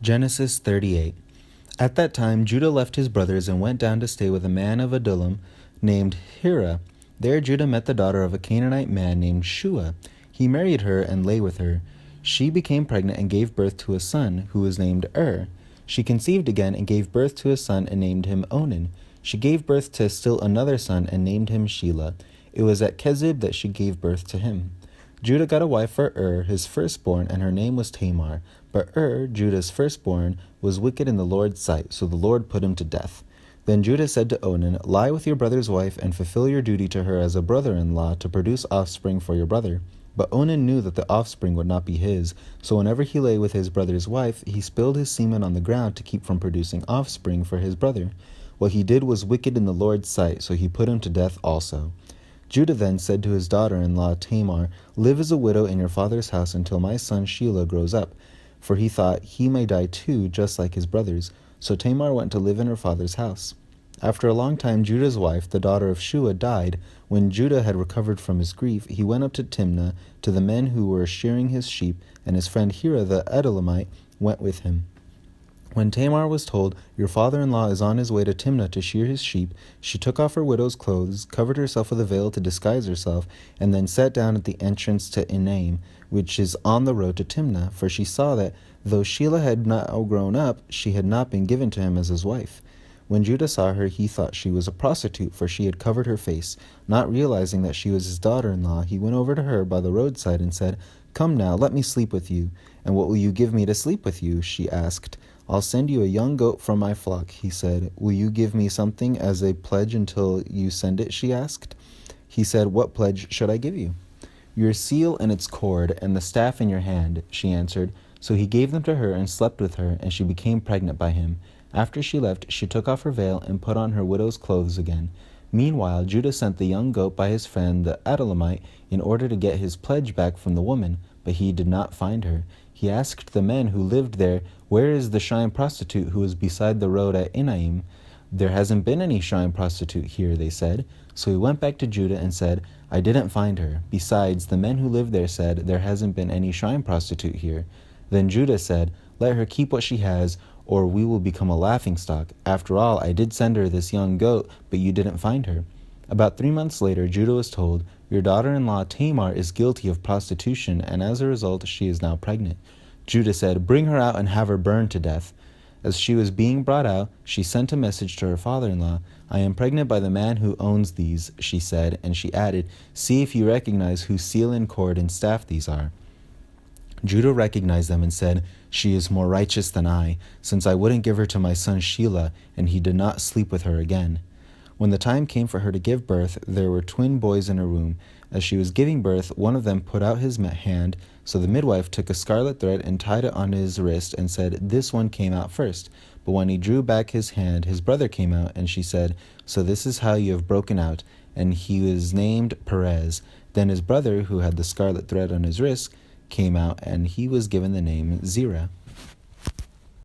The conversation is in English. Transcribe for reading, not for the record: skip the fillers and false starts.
Genesis 38. At that time Judah left his brothers and went down to stay with a man of Adullam named Hira. There Judah met the daughter of a Canaanite man named Shua. He married her and lay with her. She became pregnant and gave birth to a son, who was named She conceived again and gave birth to a son and named him Onan. She gave birth to still another son and named him Shelah. It was at Kezib that she gave birth to him. Judah got a wife for his firstborn, and her name was Tamar. But Judah's firstborn, was wicked in the Lord's sight, so the Lord put him to death. Then Judah said to Onan, Lie with your brother's wife, and fulfill your duty to her as a brother-in-law to produce offspring for your brother. But Onan knew that the offspring would not be his, so whenever he lay with his brother's wife, he spilled his semen on the ground to keep from producing offspring for his brother. What he did was wicked in the Lord's sight, so he put him to death also. Judah then said to his daughter-in-law Tamar, Live as a widow in your father's house until my son Shelah grows up. For he thought he may die too, just like his brothers. So Tamar went to live in her father's house. After a long time Judah's wife, the daughter of Shua, died. When Judah had recovered from his grief, he went up to Timnah to the men who were shearing his sheep, and his friend Hira the Adullamite went with him. When Tamar was told, Your father-in-law is on his way to Timnah to shear his sheep, she took off her widow's clothes, covered herself with a veil to disguise herself, and then sat down at the entrance to Enaim, which is on the road to Timnah, for she saw that, though Shelah had now grown up, she had not been given to him as his wife. When Judah saw her, he thought she was a prostitute, for she had covered her face. Not realizing that she was his daughter-in-law, he went over to her by the roadside and said, Come now, let me sleep with you. And what will you give me to sleep with you? She asked. I'll send you a young goat from my flock, he said. Will you give me something as a pledge until you send it? She asked. He said, What pledge should I give you? Your seal and its cord, and the staff in your hand, she answered. So he gave them to her and slept with her, and she became pregnant by him. After she left, she took off her veil and put on her widow's clothes again. Meanwhile, Judah sent the young goat by his friend the Adullamite in order to get his pledge back from the woman, but he did not find her. He asked the men who lived there, Where is the shrine prostitute who was beside the road at Enaim? There hasn't been any shrine prostitute here, they said. So he went back to Judah and said, I didn't find her. Besides, the men who lived there said, There hasn't been any shrine prostitute here. Then Judah said, Let her keep what she has, or we will become a laughingstock. After all, I did send her this young goat, but you didn't find her. About 3 months later, Judah was told, Your daughter-in-law Tamar is guilty of prostitution, and as a result, she is now pregnant. Judah said, Bring her out and have her burned to death. As she was being brought out, she sent a message to her father-in-law. I am pregnant by the man who owns these, she said, and she added, See if you recognize whose seal and cord and staff these are. Judah recognized them and said, She is more righteous than I, since I wouldn't give her to my son Shelah, and he did not sleep with her again. When the time came for her to give birth, there were twin boys in her womb. As she was giving birth, one of them put out his hand, so the midwife took a scarlet thread and tied it on his wrist and said, This one came out first. But when he drew back his hand, his brother came out, and she said, So this is how you have broken out. And he was named Perez. Then his brother, who had the scarlet thread on his wrist, came out, and he was given the name Zerah.